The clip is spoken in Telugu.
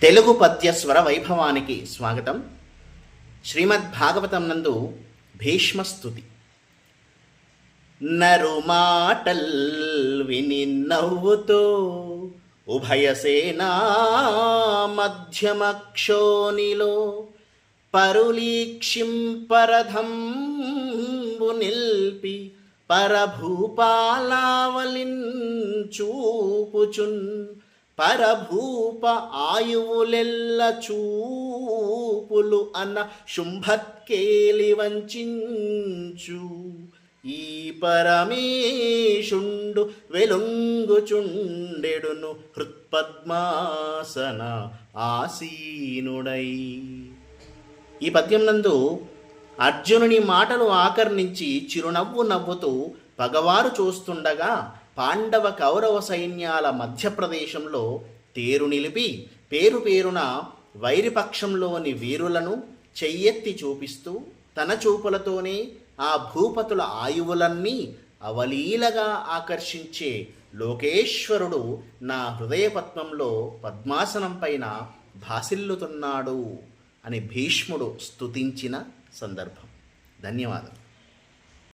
తెలుగు పద్య స్వర వైభవానికి స్వాగతం. శ్రీమద్భాగవతం నందు భీష్మస్తుతి. నరుమాటల్ విని నవ్వుతో ఉభయసేనా మధ్యమక్షోనిలో పరులీక్షింపరథంబు నిల్పి పరభూపాలావలిన్ చూపుచున్ పరభూప ఆయువులెల్ల చూపులు అన్న శుంభత్కేలి వంచించు ఈ పరమేశుండు వెలుంగుచుండెడును హృత్పద్మాసన ఆసీనుడై. ఈ పద్యం నందు అర్జునుని మాటలు ఆకర్ణించి చిరునవ్వు నవ్వుతూ పగవారు చూస్తుండగా పాండవ కౌరవ సైన్యాల మధ్యప్రదేశంలో తేరు నిలిపి పేరు పేరున వైరిపక్షంలోని వీరులను చెయ్యెత్తి చూపిస్తూ తన చూపులతోనే ఆ భూపతుల ఆయువులన్నీ అవలీలగా ఆకర్షించే లోకేశ్వరుడు నా హృదయపద్మంలో పద్మాసనం పైన భాసిల్లుతున్నాడు అని భీష్ముడు స్తుతించిన సందర్భం. ధన్యవాదాలు.